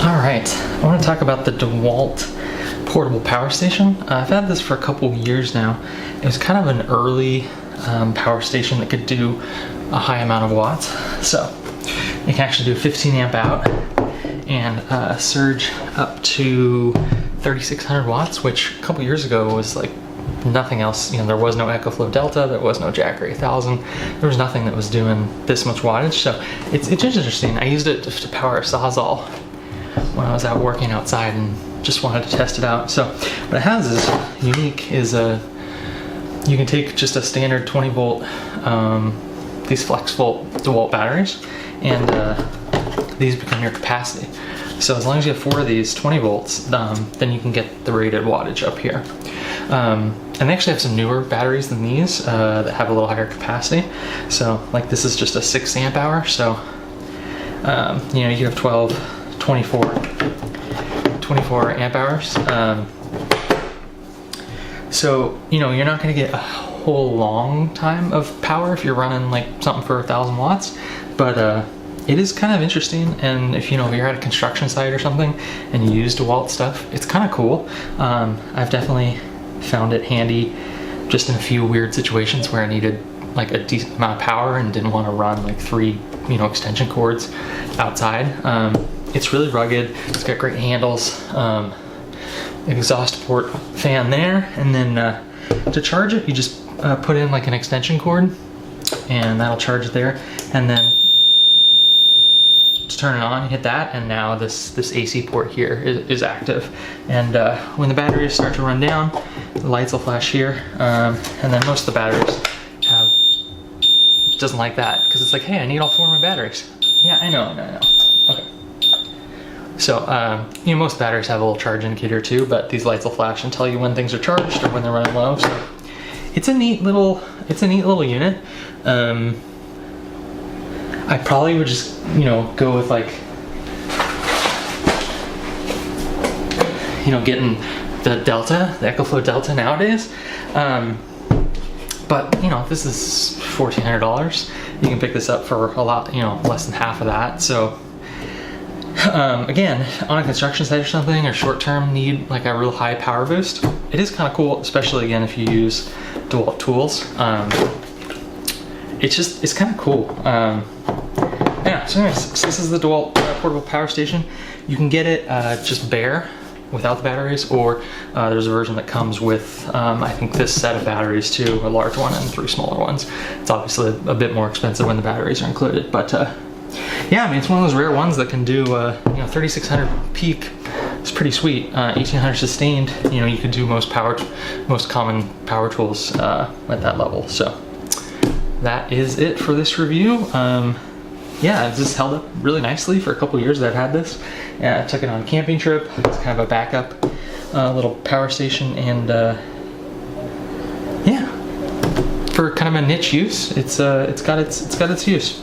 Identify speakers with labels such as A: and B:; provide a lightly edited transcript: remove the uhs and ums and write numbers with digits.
A: Alright, I want to talk about the DeWalt Portable Power Station. I've had this for a couple years now. It was kind of an early power station that could do a high amount of watts. So it can actually do 15 amp out and surge up to 3600 watts, which a couple years ago was like nothing else. You know, there was no EcoFlow Delta, there was no Jacker 8000, there was nothing that was doing this much wattage. So it's just interesting. I used it to power a Sawzall when I was out working outside and just wanted to test it out. So what it has is unique is you can take just a standard 20 volt, these flex volt DeWalt batteries, and these become your capacity. So as long as you have 4 of these 20 volts, then you can get the rated wattage up here. And they actually have some newer batteries than these that have a little higher capacity. So like this is just a 6 amp hour. So you know, you have 24 amp hours. So you know, you're not going to get a whole long time of power if you're running like something for 1000 watts, but it is kind of interesting. And if you know, if you're at a construction site or something and you use DeWalt stuff, it's kind of cool. I've definitely found it handy just in a few weird situations where I needed like a decent amount of power and didn't want to run like 3 extension cords outside. It's really rugged, it's got great handles, exhaust port fan there, and then to charge it you just put in like an extension cord and that'll charge it there, and then to turn it on, hit that, and now this AC port here is active. And when the batteries start to run down, the lights will flash here, and then most of the batteries doesn't like that because it's like, hey, I need all 4 of my batteries. Yeah, I know. Okay. So you know, most batteries have a little charge indicator too, but these lights will flash and tell you when things are charged or when they're running low. So it's a neat little unit. I probably would just, you know, go with like, you know, getting the Delta, the EcoFlow Delta nowadays. But you know, this is $1,400. You can pick this up for a lot, you know, less than half of that. So again, on a construction site or something, or short term need like a real high power boost, it is kind of cool, especially again if you use DeWalt tools. It's kind of cool. Yeah, so anyways, so this is the DeWalt Portable Power Station. You can get it just bare, without the batteries, or there's a version that comes with, I think, this set of batteries too, a large one and 3 smaller ones. It's obviously a bit more expensive when the batteries are included, but yeah, I mean, it's one of those rare ones that can do, you know, 3600 peak. It's pretty sweet. 1800 sustained. You know, you could do most common power tools at that level. So that is it for this review. Yeah, it's just held up really nicely for a couple years that I've had this. I took it on a camping trip. It's kind of a backup little power station, and yeah, for kind of a niche use, it's got its use.